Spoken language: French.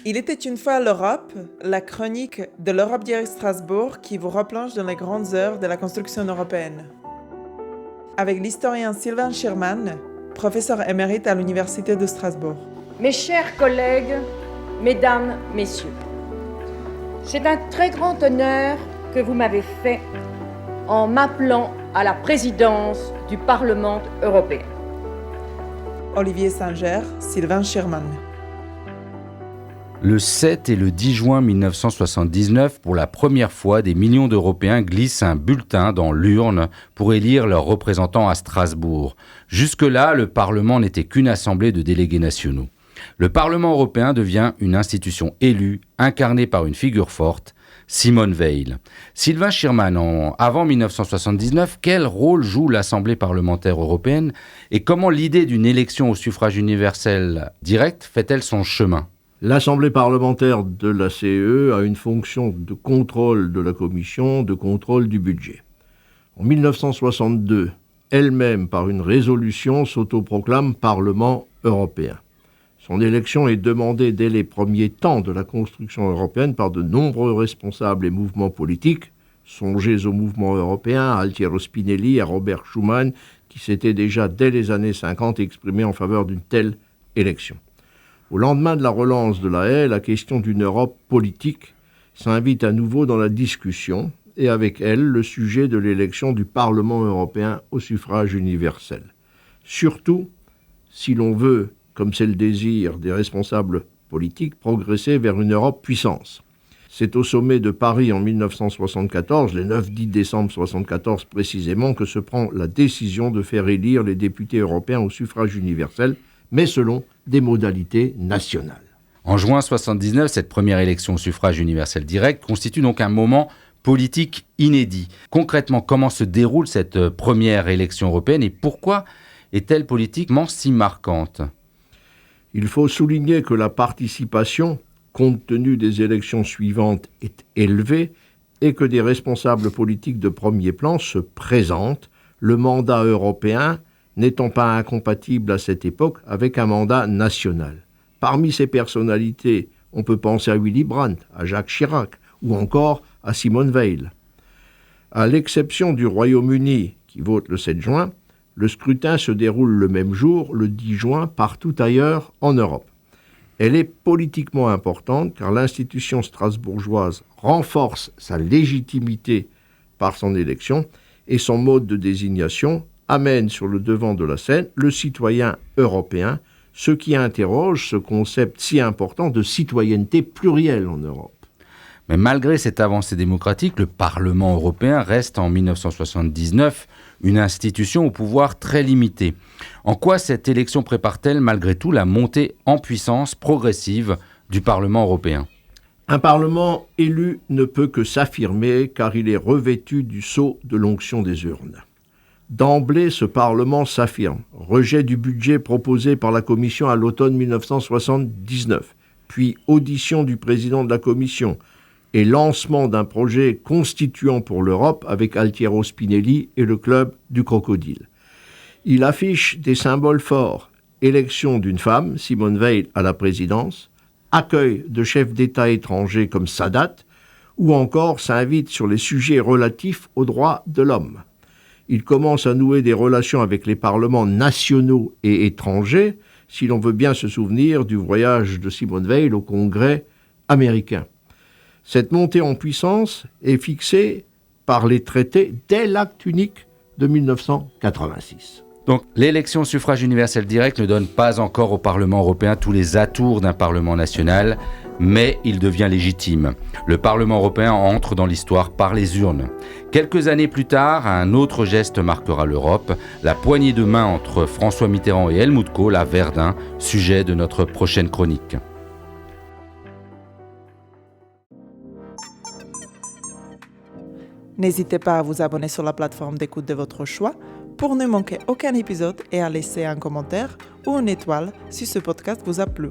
Il était une fois l'Europe, la chronique de l'Europe Direct Strasbourg qui vous replonge dans les grandes heures de la construction européenne. Avec l'historien Sylvain Schirman, professeur émérite à l'Université de Strasbourg. Mes chers collègues, mesdames, messieurs, c'est un très grand honneur que vous m'avez fait en m'appelant à la présidence du Parlement européen. Olivier Singer, Sylvain Schirman. Le 7 et le 10 juin 1979, pour la première fois, des millions d'Européens glissent un bulletin dans l'urne pour élire leurs représentants à Strasbourg. Jusque-là, le Parlement n'était qu'une assemblée de délégués nationaux. Le Parlement européen devient une institution élue, incarnée par une figure forte, Simone Veil. Sylvain Schirman, avant 1979, quel rôle joue l'Assemblée parlementaire européenne et comment l'idée d'une élection au suffrage universel direct fait-elle son chemin ? L'Assemblée parlementaire de la CE a une fonction de contrôle de la Commission, de contrôle du budget. En 1962, elle-même, par une résolution, s'autoproclame Parlement européen. Son élection est demandée dès les premiers temps de la construction européenne par de nombreux responsables et mouvements politiques. Songez au mouvement européen, à Altiero Spinelli, à Robert Schuman, qui s'étaient déjà dès les années 50 exprimés en faveur d'une telle élection. Au lendemain de la relance de la haie, la question d'une Europe politique s'invite à nouveau dans la discussion et avec elle le sujet de l'élection du Parlement européen au suffrage universel. Surtout si l'on veut, comme c'est le désir des responsables politiques, progresser vers une Europe puissance. C'est au sommet de Paris en 1974, les 9-10 décembre 1974 précisément, que se prend la décision de faire élire les députés européens au suffrage universel, mais selon des modalités nationales. En juin 1979, cette première élection au suffrage universel direct constitue donc un moment politique inédit. Concrètement, comment se déroule cette première élection européenne et pourquoi est-elle politiquement si marquante ? Il faut souligner que la participation, compte tenu des élections suivantes, est élevée et que des responsables politiques de premier plan se présentent, le mandat européen n'étant pas incompatible à cette époque avec un mandat national. Parmi ces personnalités, on peut penser à Willy Brandt, à Jacques Chirac ou encore à Simone Veil. À l'exception du Royaume-Uni, qui vote le 7 juin, le scrutin se déroule le même jour, le 10 juin, partout ailleurs en Europe. Elle est politiquement importante car l'institution strasbourgeoise renforce sa légitimité par son élection et son mode de désignation amène sur le devant de la scène le citoyen européen, ce qui interroge ce concept si important de citoyenneté plurielle en Europe. Mais malgré cette avancée démocratique, le Parlement européen reste en 1979 une institution au pouvoir très limité. En quoi cette élection prépare-t-elle malgré tout la montée en puissance progressive du Parlement européen ? Un Parlement élu ne peut que s'affirmer car il est revêtu du sceau de l'onction des urnes. D'emblée, ce Parlement s'affirme. Rejet du budget proposé par la Commission à l'automne 1979, puis audition du président de la Commission et lancement d'un projet constituant pour l'Europe avec Altiero Spinelli et le Club du Crocodile. Il affiche des symboles forts. Élection d'une femme, Simone Veil, à la présidence, accueil de chefs d'État étrangers comme Sadat, ou encore s'invite sur les sujets relatifs aux droits de l'homme. Il commence à nouer des relations avec les parlements nationaux et étrangers, si l'on veut bien se souvenir du voyage de Simone Veil au Congrès américain. Cette montée en puissance est fixée par les traités dès l'acte unique de 1986. Donc l'élection au suffrage universel direct ne donne pas encore au Parlement européen tous les atours d'un Parlement national, mais il devient légitime. Le Parlement européen entre dans l'histoire par les urnes. Quelques années plus tard, un autre geste marquera l'Europe, la poignée de main entre François Mitterrand et Helmut Kohl à Verdun, sujet de notre prochaine chronique. N'hésitez pas à vous abonner sur la plateforme d'écoute de votre choix pour ne manquer aucun épisode et à laisser un commentaire ou une étoile si ce podcast vous a plu.